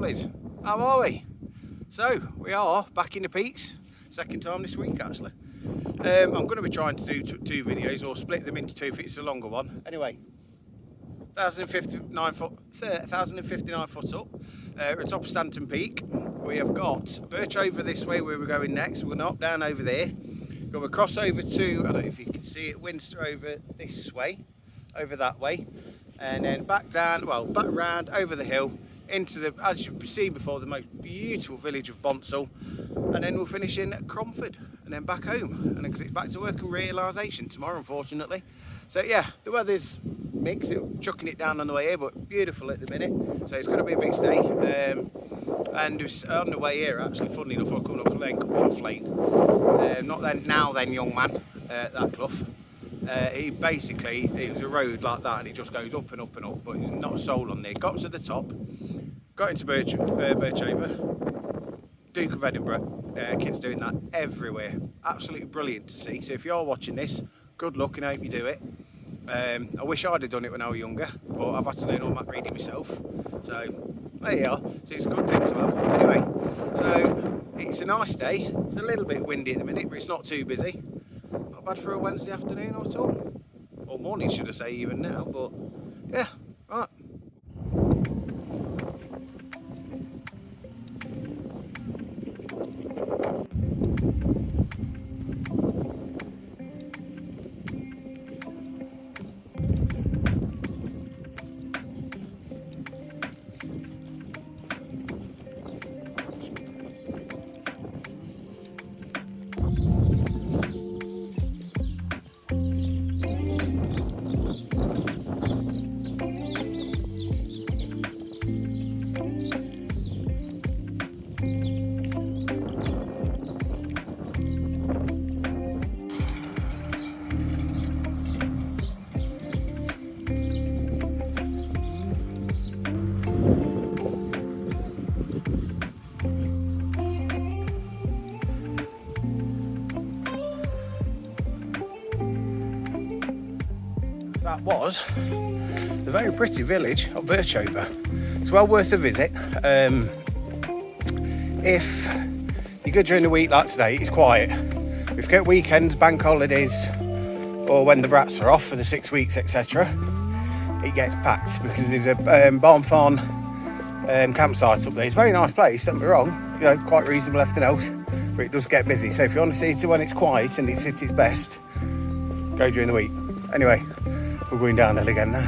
Jollies, how are we? So we are back in the peaks, second time this week actually. I'm going to be trying to do two videos or split them into two if it's a longer one. Anyway, 1,059 foot up, we're at top of Stanton Peak. We have got Birchover this way where we're going next. We're not down over there. Going to cross over to, I don't know if you can see it, Winster over this way, over that way, and then back down, well, back round over the hill into the, as you've seen before, the most beautiful village of Bonsall, and then we'll finish in Cromford and then back home, and then because it's back to work and realisation tomorrow, unfortunately. So yeah, the weather's mixed, chucking it down on the way here, but beautiful at the minute. So it's going to be a mixed day. And on the way here, actually, funnily enough, we're coming up a lane called Clough Lane. Not then, now then, young man, that Clough. It was a road like that, and it just goes up and up and up, but there's not a soul on there. Got to the top, got into Birchover, Duke of Edinburgh. Kids doing that everywhere. Absolutely brilliant to see. So if you're watching this, good luck and I hope you do it. I wish I'd have done it when I was younger, but I've had to learn all map reading myself. So there you are. So it's a good thing to have. Anyway, so it's a nice day. It's a little bit windy at the minute, but it's not too busy. Not bad for a Wednesday afternoon or all. Or morning, should I say, even now. But yeah, right. That was the very pretty village of Birchover. It's well worth a visit. If you go during the week like today, it's quiet. If you get weekends, bank holidays, or when the brats are off for the 6 weeks, etc., it gets packed because there's a barn farm campsite up there. It's a very nice place, don't be wrong, you know, quite reasonable everything else, but it does get busy. So if you want to see it when it's quiet and it's at its best, go during the week. Anyway, we're going downhill again now.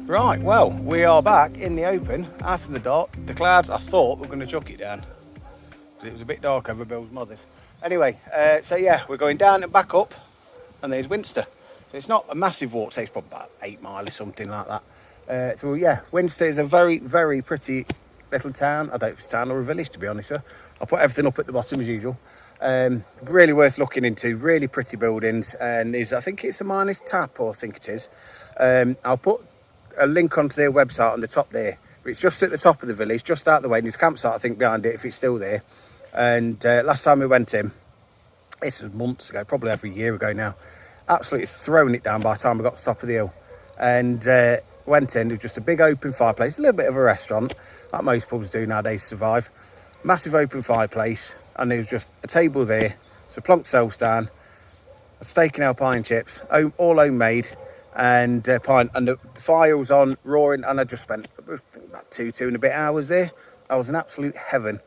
Right, well, we are back in the open, out of the dark. The clouds, I thought, were going to chuck it down, because it was a bit dark over Bill's Mothers. Anyway, so yeah, we're going down and back up, and there's Winster. So it's not a massive walk, so it's probably about 8 miles or something like that. So yeah, Winster is a very, very pretty little town. I don't know if it's a town or a village, to be honest with you. I'll put everything up at the bottom as usual. Really worth looking into, really pretty buildings. And there's, I think it's a miner's tap, or I think it is. I'll put a link onto their website on the top there. It's just at the top of the village, just out the way. And there's a campsite, I think, behind it, if it's still there. And last time we went in, this was months ago, probably over a year ago now, absolutely throwing it down by the time we got to the top of the hill. And went in, there was just a big open fireplace, a little bit of a restaurant, like most pubs do nowadays to survive. Massive open fireplace, and there was just a table there, so plonked selves down, a steak and alpine chips, all homemade, and pint, and the fire was on, roaring, and I just spent about two and a bit hours there. I was an absolute heaven.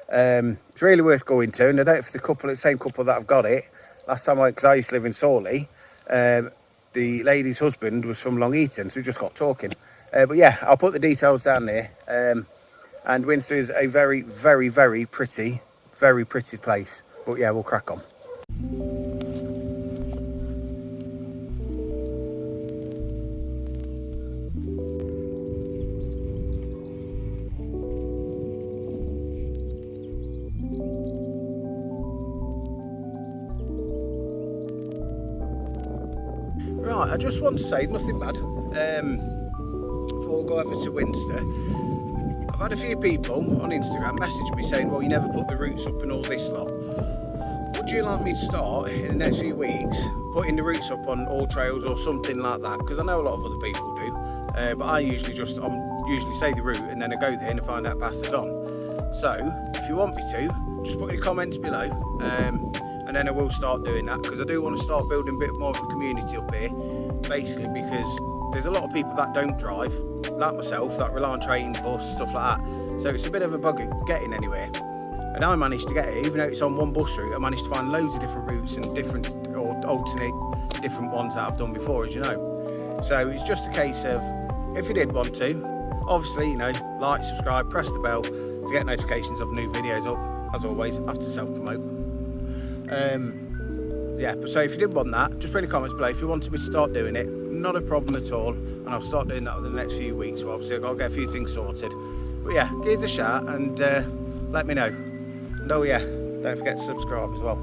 It's really worth going to, and I don't know if the same couple that I've got it. Last time because I used to live in Sawley, the lady's husband was from Long Eaton, so we just got talking. But yeah, I'll put the details down there. And Winster is a very, very, very pretty place. But yeah, we'll crack on. Right, I just want to say nothing bad before we go over to Winster. I've had a few people on Instagram message me saying, well, you never put the routes up and all this lot. Would you like me to start in the next few weeks putting the routes up on all trails or something like that? Because I know a lot of other people do, but I usually say the route and then I go there and I find out pass it on. So if you want me to, just put in the comments below, and then I will start doing that, because I do want to start building a bit more of a community up here, basically because there's a lot of people that don't drive, like myself, that rely on train, bus, stuff like that. So it's a bit of a bug at getting anywhere. And I managed to get it, even though it's on one bus route, I managed to find loads of different routes and different, or alternate different ones that I've done before, as you know. So it's just a case of, if you did want to, obviously, you know, like, subscribe, press the bell to get notifications of new videos up, as always. I have to self-promote. Yeah, but so if you did want that, just put in the comments below if you wanted me to start doing it. Not a problem at all, and I'll start doing that over the next few weeks. So obviously I've got to get a few things sorted. But yeah, give us a shout and let me know. And oh yeah, don't forget to subscribe as well.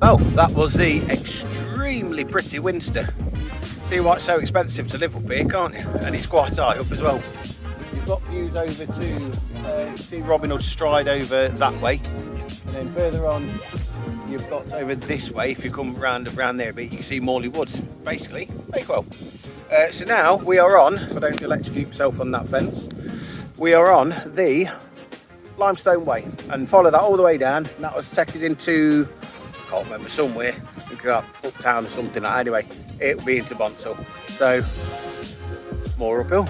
Well, that was the extremely pretty Winster. See why it's so expensive to live up here, can't you? And it's quite high up as well. You've got views over to, you see Robin Hood Stride over that way. And then further on, you've got over this way, if you come round there, but you can see Morley Woods, basically, Bakewell. So now we are on, if I don't electrocute myself on that fence, we are on the Limestone Way, and follow that all the way down, and that will take us into, I can't remember, somewhere, uptown or something like that. Anyway, it will be into Bonsall, so more uphill.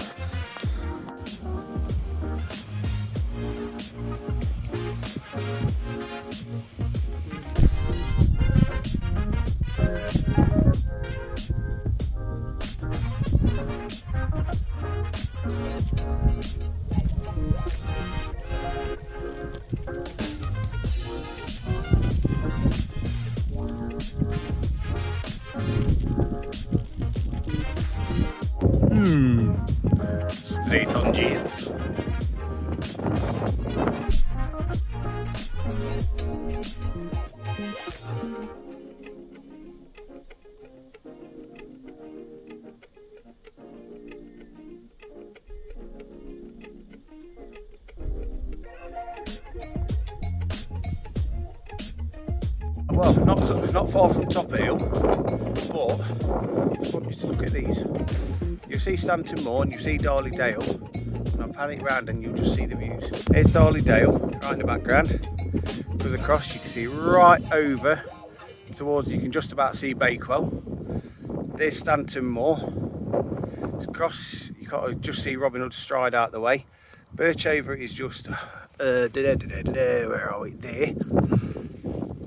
Straight on jeans. Well, not far from top of the hill, but I just want you to look at these. You see Stanton Moor and you see Darley Dale, and I'll pan it round and you'll just see the views. Here's Darley Dale, right in the background. Goes across, you can see right over towards, you can just about see Bakewell. There's Stanton Moor. It's across, can't just see Robin Hood Stride out the way. Birchover is just where are we? There.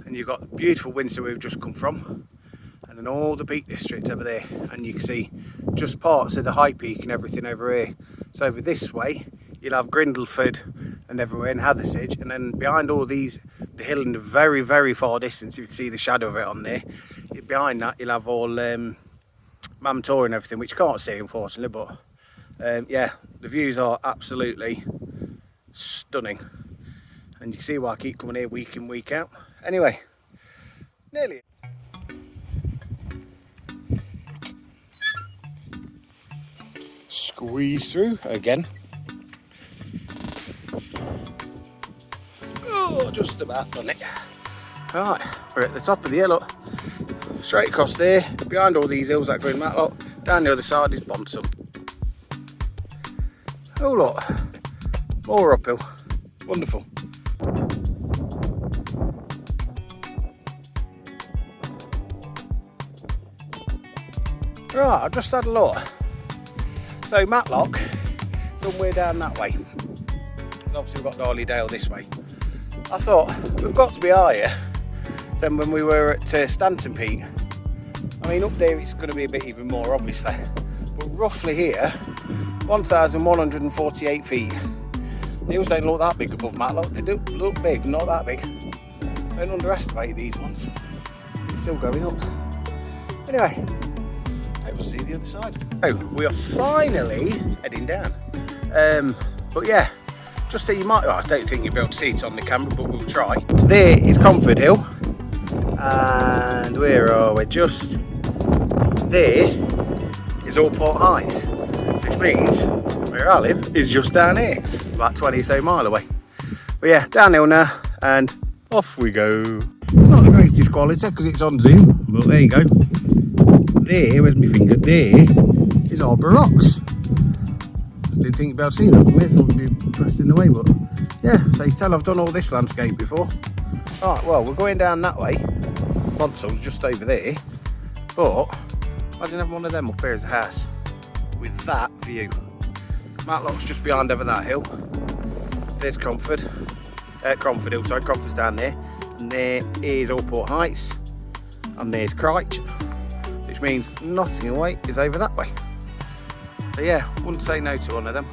And you've got the beautiful Winster we've just come from, and then all the Peak District over there, and you can see just parts of the High Peak and everything over here. So over this way you'll have Grindleford and everywhere, and Hathersage, and then behind all these, the hill in the very, very far distance, you can see the shadow of it on there. Behind that you'll have all Mamtor and everything, which you can't see unfortunately, but yeah, the views are absolutely stunning, and you can see why I keep coming here week in, week out. Anyway, nearly. Squeeze through again. Oh, just about done it. Right, we're at the top of the hill, look. Straight across there, behind all these hills, that green matlock. Down the other side is Bonsall. Oh look, more uphill. Wonderful. Right, I've just had a look. So Matlock, somewhere down that way. Obviously we've got Darley Dale this way. I thought we've got to be higher than when we were at Stanton Peak. I mean, up there it's going to be a bit even more obviously, but roughly here 1,148 feet. The hills don't look that big above Matlock. They do look big, not that big. Don't underestimate these ones. It's still going up. Anyway, hope we'll see the other side. So we are finally heading down. But yeah, just so you might, well, I don't think you'll be able to see it on the camera, but we'll try. There is Comfort Hill, and where are we? Just there is Allport Heights, which means where I live is just down here, about 20 or so mile away. But yeah, downhill now, and off we go. Not the greatest quality because it's on zoom, but there you go. There, where's my finger? There is Arbor Rocks. Didn't think you'd be able to see that from here, thought we'd be pressed in the way, but yeah, so you can tell I've done all this landscape before. Alright, well, we're going down that way. Bonsall's just over there, but imagine having one of them up here as a house with that view. Matlock's just behind over that hill. There's Cromford Hill, sorry, Cromford's down there, and there is Allport Heights, and there's Crich, which means Nottingham Way is over that way. So yeah, wouldn't say no to one of them.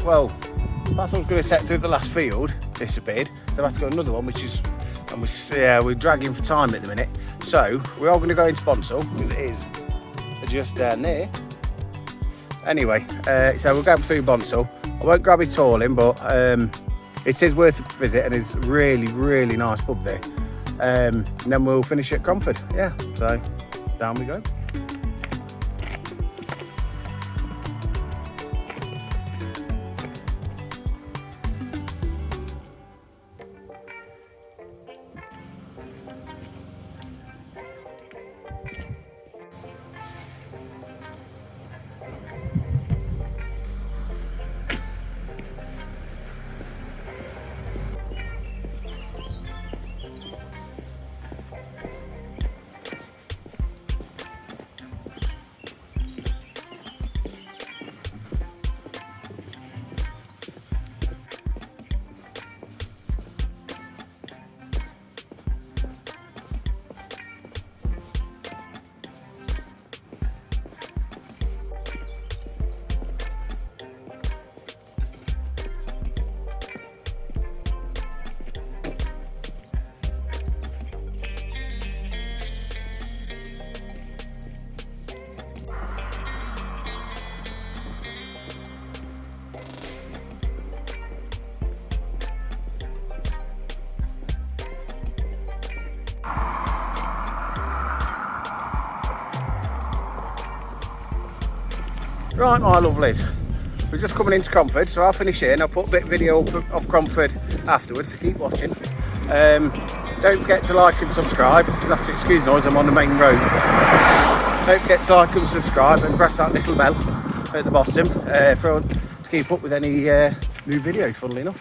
Well, that's what I was going to set through the last field, disappeared, so I've had to go another one, which is, and we're dragging for time at the minute. So we are going to go into Bonsall because it is just down there. Anyway, so we'll go through Bonsall. I won't grab it all in, but it is worth a visit, and it's really, really nice pub there. And then we'll finish at Cromford. Yeah, so down we go. Right, my lovelies, we're just coming into Cromford, so I'll finish here and I'll put a bit of video up of Cromford afterwards, so keep watching. Don't forget to like and subscribe. You'll have to excuse noise, I'm on the main road. Don't forget to like and subscribe and press that little bell at the bottom to keep up with any new videos, funnily enough.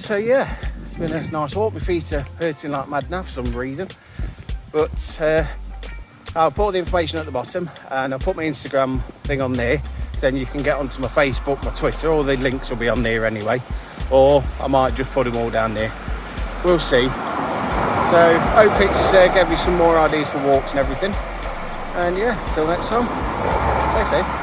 So yeah, it's been a nice walk. My feet are hurting like mad now for some reason, but I'll put the information at the bottom and I'll put my Instagram thing on there, so then you can get onto my Facebook, my Twitter, all the links will be on there anyway, or I might just put them all down there, we'll see. So hope it's gave you some more ideas for walks and everything, and yeah, till next time, stay safe.